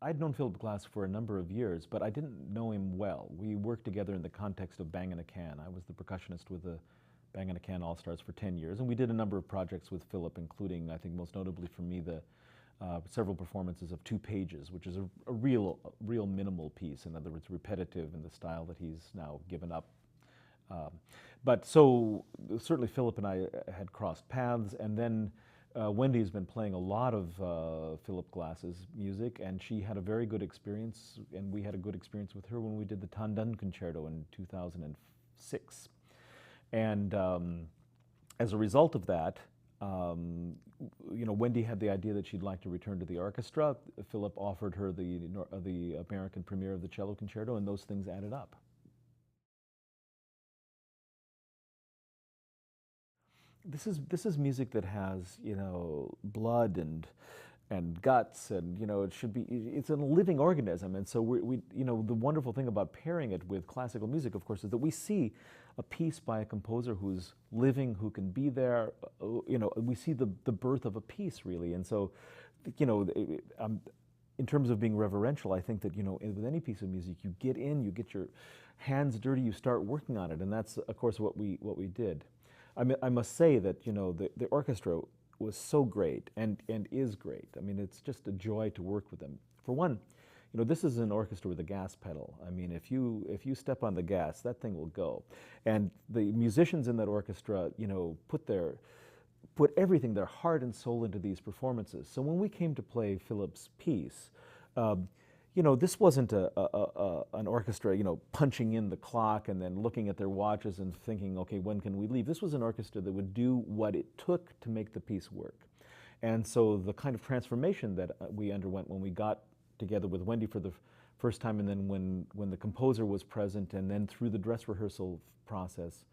I'd known Philip Glass for a number of years, but I didn't know him well. We worked together in the context of Bang in a Can. I was the percussionist with the Bang in a Can All-Stars for 10 years, and we did a number of projects with Philip, including, I think most notably for me, the several performances of 2 Pages, which is a real minimal piece. In other words, repetitive in the style that he's now given up. But so certainly Philip and I had crossed paths, and then Wendy's been playing a lot of Philip Glass's music, and she had a very good experience, and we had a good experience with her when we did the Tandun Concerto in 2006. And as a result of that, you know, Wendy had the idea that she'd like to return to the orchestra. Philip offered her the American premiere of the Cello Concerto, and those things added up. This is music that has, you know, blood and guts, and, you know, it should be, it's a living organism. And so we you know, the wonderful thing about pairing it with classical music, of course, is that we see a piece by a composer who's living, who can be there. You know, we see the birth of a piece, really. And so, you know, in terms of being reverential, I think that, you know, with any piece of music, you get in, you get your hands dirty, you start working on it, and that's, of course, what we did. I must say that, you know, the orchestra was so great and is great. I mean, it's just a joy to work with them. For one, you know, this is an orchestra with a gas pedal. I mean, if you step on the gas, that thing will go. And the musicians in that orchestra, you know, put everything, their heart and soul, into these performances. So when we came to play Philip's piece, you know, this wasn't an orchestra, you know, punching in the clock and then looking at their watches and thinking, okay, when can we leave? This was an orchestra that would do what it took to make the piece work. And so the kind of transformation that we underwent when we got together with Wendy for the first time, and then when the composer was present, and then through the dress rehearsal process,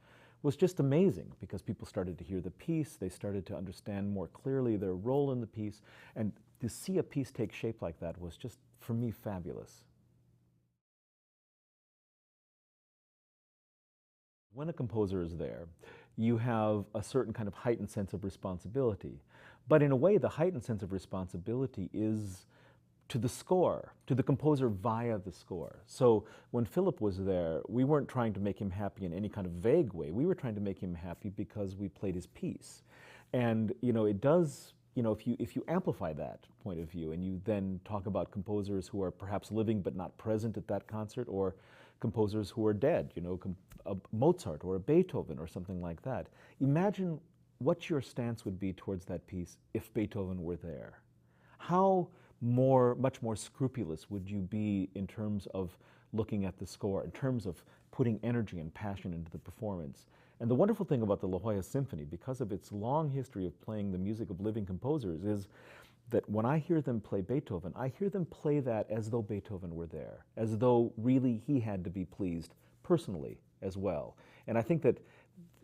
was just amazing, because people started to hear the piece, they started to understand more clearly their role in the piece, and to see a piece take shape like that was just, for me, fabulous. When a composer is there, you have a certain kind of heightened sense of responsibility. But in a way, the heightened sense of responsibility is to the score, to the composer via the score. So when Philip was there, we weren't trying to make him happy in any kind of vague way. We were trying to make him happy because we played his piece. And, you know, it does, you know, if you amplify that point of view, and you then talk about composers who are perhaps living but not present at that concert, or composers who are dead, you know, a Mozart or a Beethoven or something like that, imagine what your stance would be towards that piece if Beethoven were there. How much more scrupulous would you be in terms of looking at the score, in terms of putting energy and passion into the performance? And the wonderful thing about the La Jolla Symphony, because of its long history of playing the music of living composers, is that when I hear them play Beethoven, I hear them play that as though Beethoven were there, as though really he had to be pleased personally as well. And I think that,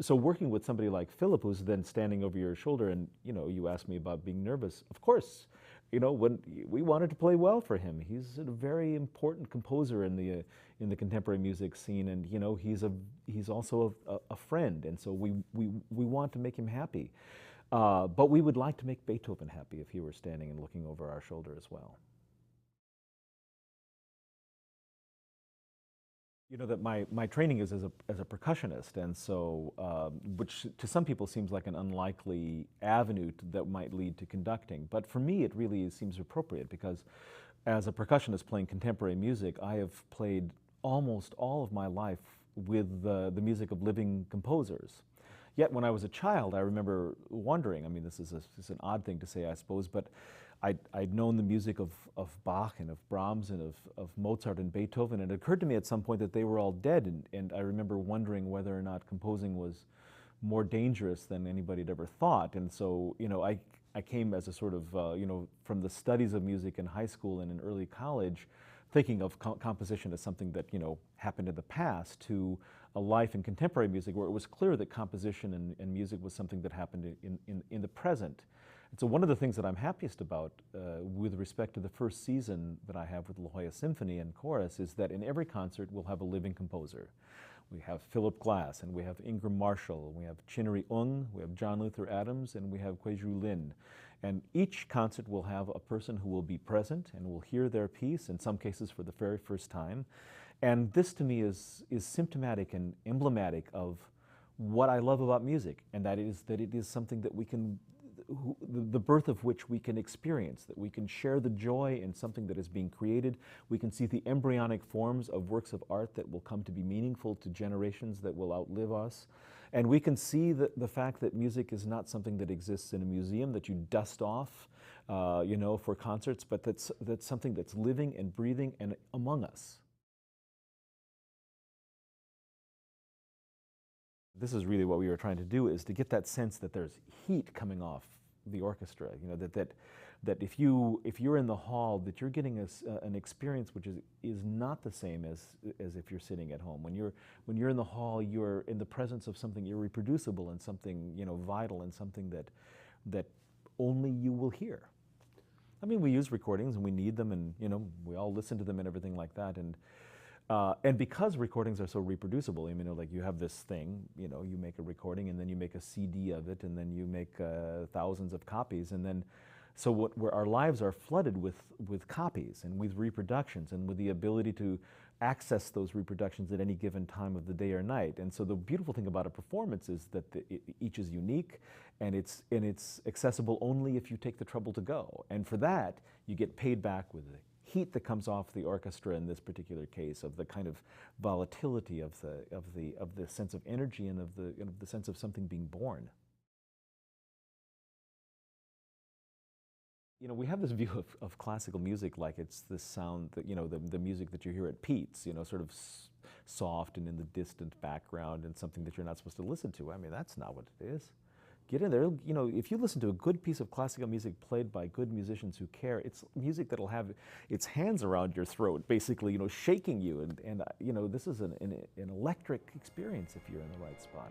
so working with somebody like Philip, who's then standing over your shoulder, and, you know, you asked me about being nervous, of course, you know, when we wanted to play well for him. He's a very important composer in the contemporary music scene, and, you know, he's also a friend, and so we want to make him happy. But we would like to make Beethoven happy if he were standing and looking over our shoulder as well. You know, that my training is as a percussionist, and so, which to some people seems like an unlikely avenue that might lead to conducting. But for me, it really seems appropriate, because as a percussionist playing contemporary music, I have played almost all of my life with the music of living composers. Yet when I was a child, I remember wondering, I mean, this is an odd thing to say, I suppose, but I'd known the music of Bach and of Brahms and of Mozart and Beethoven, and it occurred to me at some point that they were all dead, and I remember wondering whether or not composing was more dangerous than anybody had ever thought. And so, you know, I came as a sort of, you know, from the studies of music in high school and in early college, thinking of composition as something that, you know, happened in the past, to a life in contemporary music where it was clear that composition and music was something that happened in the present. And so one of the things that I'm happiest about with respect to the first season that I have with La Jolla Symphony and Chorus is that in every concert we'll have a living composer. We have Philip Glass, and we have Ingram Marshall, and we have Chinnery Ung, we have John Luther Adams, and we have Kwaju Lin. And each concert will have a person who will be present and will hear their piece, in some cases for the very first time. And this to me is symptomatic and emblematic of what I love about music, and that it is something that we can, the birth of which we can experience, that we can share the joy in something that is being created. We can see the embryonic forms of works of art that will come to be meaningful to generations that will outlive us. And we can see the fact that music is not something that exists in a museum that you dust off, you know, for concerts, but that's something that's living and breathing and among us. This is really what we were trying to do, is to get that sense that there's heat coming off the orchestra. You know, that if you're in the hall, that you're getting an experience which is not the same as if you're sitting at home. When you're in the hall, you're in the presence of something irreproducible and something, you know, vital, and something that only you will hear. I mean, we use recordings and we need them, and you know, we all listen to them and everything like that. And because recordings are so reproducible, I mean, you know, like you have this thing, you know, you make a recording and then you make a CD of it, and then you make thousands of copies, and then so where our lives are flooded with copies and with reproductions and with the ability to access those reproductions at any given time of the day or night. And so the beautiful thing about a performance is that each is unique, and it's accessible only if you take the trouble to go. And for that, you get paid back with the heat that comes off the orchestra in this particular case, of the kind of volatility of the sense of energy and of the sense of something being born. You know, we have this view of classical music like it's this sound that, you know, the music that you hear at Pete's, you know, sort of soft and in the distant background, and something that you're not supposed to listen to. I mean, that's not what it is. Get in there. You know, if you listen to a good piece of classical music played by good musicians who care, it's music that'll have its hands around your throat, basically, you know, shaking you. And you know, this is an electric experience if you're in the right spot.